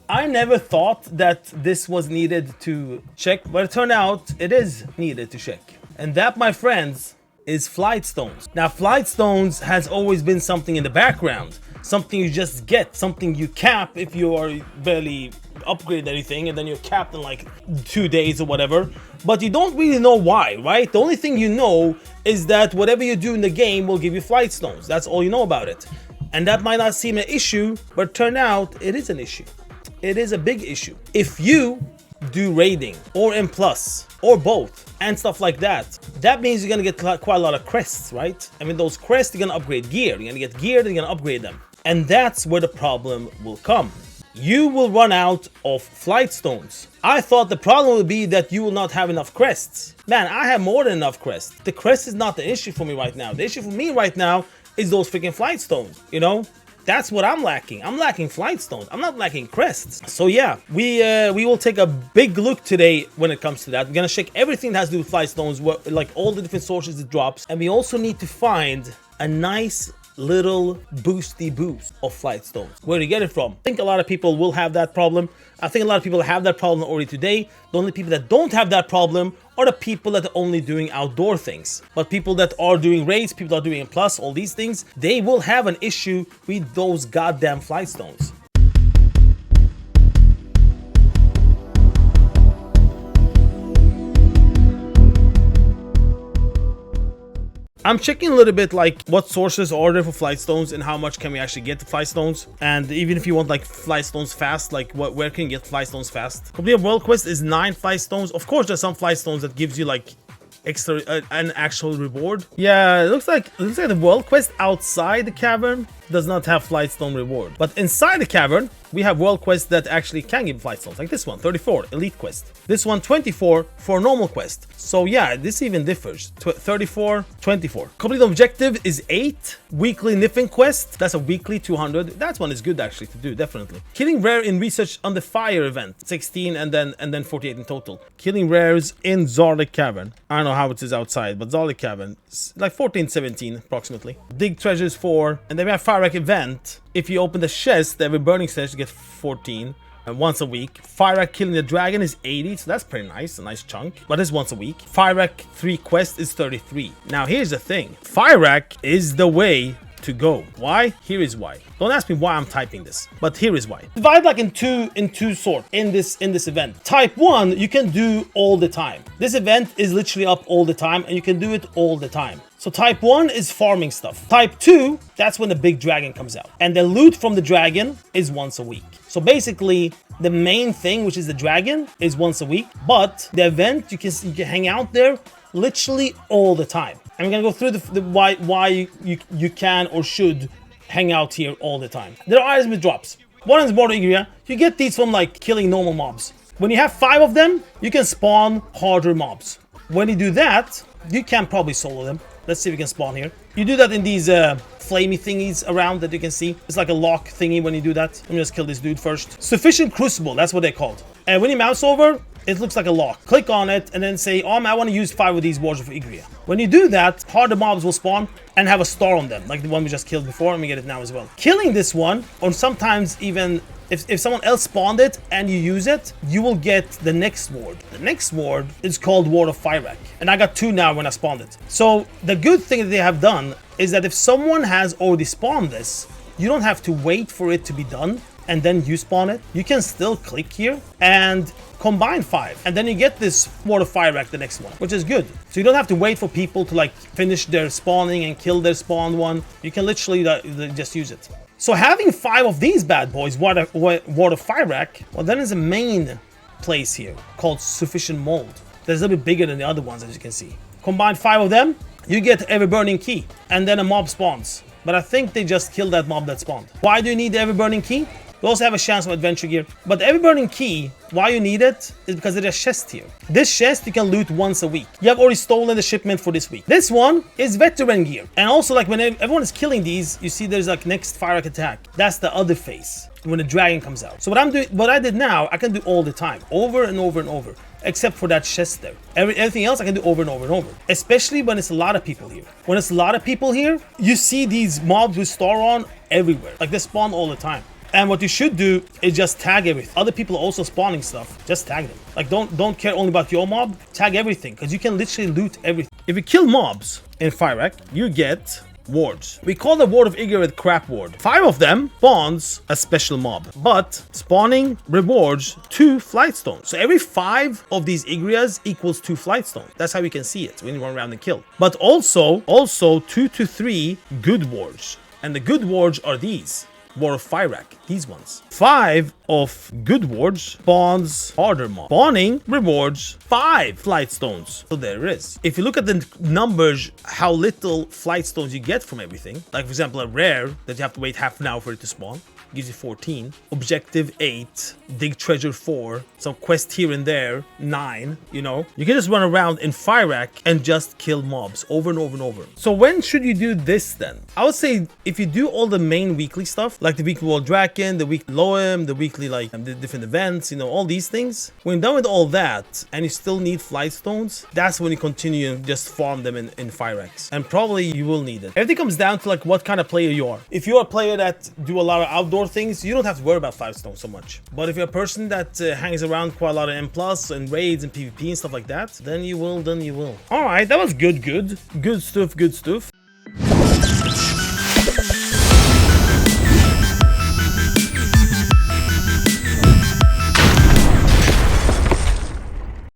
I never thought that this was needed to check, but it turned out it is needed to check. And that, my friends, is Flightstones. Now, Flightstones has always been something in the background. Something you just get, something you cap if you are barely upgrade anything, and then you're capped in like 2 days or whatever. But you don't really know why, right? The only thing you know is that whatever you do in the game will give you Flightstones. That's all you know about it. And that might not seem an issue, but turn out it is an issue. It is a big issue. If you do raiding or M+, or both, and stuff like that, that means you're gonna get quite a lot of crests, right? I mean, those crests, you're gonna upgrade gear. You're gonna get gear, and you're gonna upgrade them. And that's where the problem will come. You will run out of Flightstones. I thought the problem would be that you will not have enough crests. Man, I have more than enough crests. The crest is not the issue for me right now. The issue for me right now is those freaking Flightstones, you know? That's what I'm lacking. I'm lacking Flightstones. I'm not lacking crests. So yeah, we will take a big look today when it comes to that. We're gonna check everything that has to do with Flightstones, like all the different sources it drops. And we also need to find a nice little boosty boost of Flightstones. Where to get it from? I think a lot of people will have that problem. I think a lot of people have that problem already today. The only people that don't have that problem are the people that are only doing outdoor things. But people that are doing raids, people that are doing plus, all these things, they will have an issue with those goddamn Flightstones. I'm checking a little bit like what sources are there for Flightstones and how much can we actually get the Flightstones. And even if you want like Flightstones fast, like where can you get Flightstones fast? Complete a world quest is 9 Flightstones. Of course, there's some Flightstones that gives you like extra an actual reward. Yeah, it looks like the world quest outside the cavern does not have Flightstone reward, but inside the cavern we have world quests that actually can give Flightstones, like this one 34 elite quest, this one 24 for normal quest. So yeah, this even differs. 34, 24. Complete objective is 8. Weekly Niffin quest, that's a weekly 200. That one is good actually to do, definitely. Killing rare in research on the fire event, 16, and then 48 in total. Killing rares in Zarlik Cavern, I don't know how it is outside, but Zarlik Cavern, like 14, 17 approximately. Dig treasures 4, and then we have fire wreck event. If you open the chest, every burning chest you get 14. And once a week. Fire Rack killing the dragon is 80, so that's pretty nice, a nice chunk. But it's once a week. Fire Rack 3 quest is 33. Now here's the thing. Fire Rack is the way to go. Why? Here is why. Don't ask me why I'm typing this, but here is why. Divide like in two sorts in this event. Type 1 you can do all the time. This event is literally up all the time and you can do it all the time. So type 1 is farming stuff. Type 2, that's when the big dragon comes out. And the loot from the dragon is once a week. So basically, the main thing, which is the dragon, is once a week. But the event, you can hang out there literally all the time. And we're gonna go through the why you can or should hang out here all the time. There are items with drops. One is border area. You get these from like killing normal mobs. When you have 5 of them, you can spawn harder mobs. When you do that, you can probably solo them. Let's see if we can spawn here. You do that in these flamey thingies around that you can see. It's like a lock thingy when you do that. Let me just kill this dude first. Sufficient Crucible, that's what they're called. And when you mouse over, it looks like a lock. Click on it and then say, I want to use 5 of these wards for Igria. When you do that, harder mobs will spawn and have a star on them, like the one we just killed before, and we get it now as well. Killing this one, or sometimes even if someone else spawned it and you use it, you will get the next ward. The next ward is called Ward of Fire Rack. And I got 2 now when I spawned it. So the good thing that they have done is that if someone has already spawned this, you don't have to wait for it to be done and then you spawn it. You can still click here and combine 5. And then you get this Ward of Fire Rack, the next one, which is good. So you don't have to wait for people to like finish their spawning and kill their spawned one. You can literally just use it. So having 5 of these bad boys, Ward of Fire Rack, well, then is a main place here called Sufficient Mold. That's a little bit bigger than the other ones, as you can see. Combine 5 of them, you get every burning key, and then a mob spawns. But I think they just killed that mob that spawned. Why do you need the every burning key? You also have a chance of adventure gear. But the every burning key, why you need it is because there's a chest here. This chest you can loot once a week. You have already stolen the shipment for this week. This one is veteran gear. And also like when everyone is killing these, you see there's like next fire attack. That's the other phase when the dragon comes out. So what I did now, I can do all the time, over and over and over. Except for that chest there. Everything else I can do over and over and over. Especially when it's a lot of people here. When it's a lot of people here, you see these mobs with star on everywhere. Like they spawn all the time. And what you should do is just tag everything. Other people are also spawning stuff. Just tag them. Like don't care only about your mob. Tag everything because you can literally loot everything. If you kill mobs in Firac, you get wards. We call the Ward of Ignorant Crap Ward. 5 of them spawns a special mob, but spawning rewards 2 Flightstones. So every 5 of these Igrias equals 2 Flightstones. That's how we can see it when you run around and kill. But also 2 to 3 good wards. And the good wards are these. War of Firac, these ones. 5 of good wards spawns harder mob. Spawning rewards 5 Flightstones. So there it is. If you look at the numbers, how little Flightstones you get from everything, like for example a rare that you have to wait half an hour for it to spawn, gives you 14. Objective 8, dig treasure 4, some quest here and there 9, you know. You can just run around in Firac and just kill mobs over and over and over. So when should you do this then? I would say if you do all the main weekly stuff, like the weekly World Draken, the weekly Loem, the weekly like the different events, you know, all these things. When you're done with all that and you still need Flightstones, that's when you continue and just farm them in Firacs. And probably you will need it. Everything comes down to like what kind of player you are. If you're a player that do a lot of outdoor things, you don't have to worry about Flightstones so much. But if you're a person that hangs around quite a lot of M+ and raids and PvP and stuff like that, then you will. All right, that was good stuff.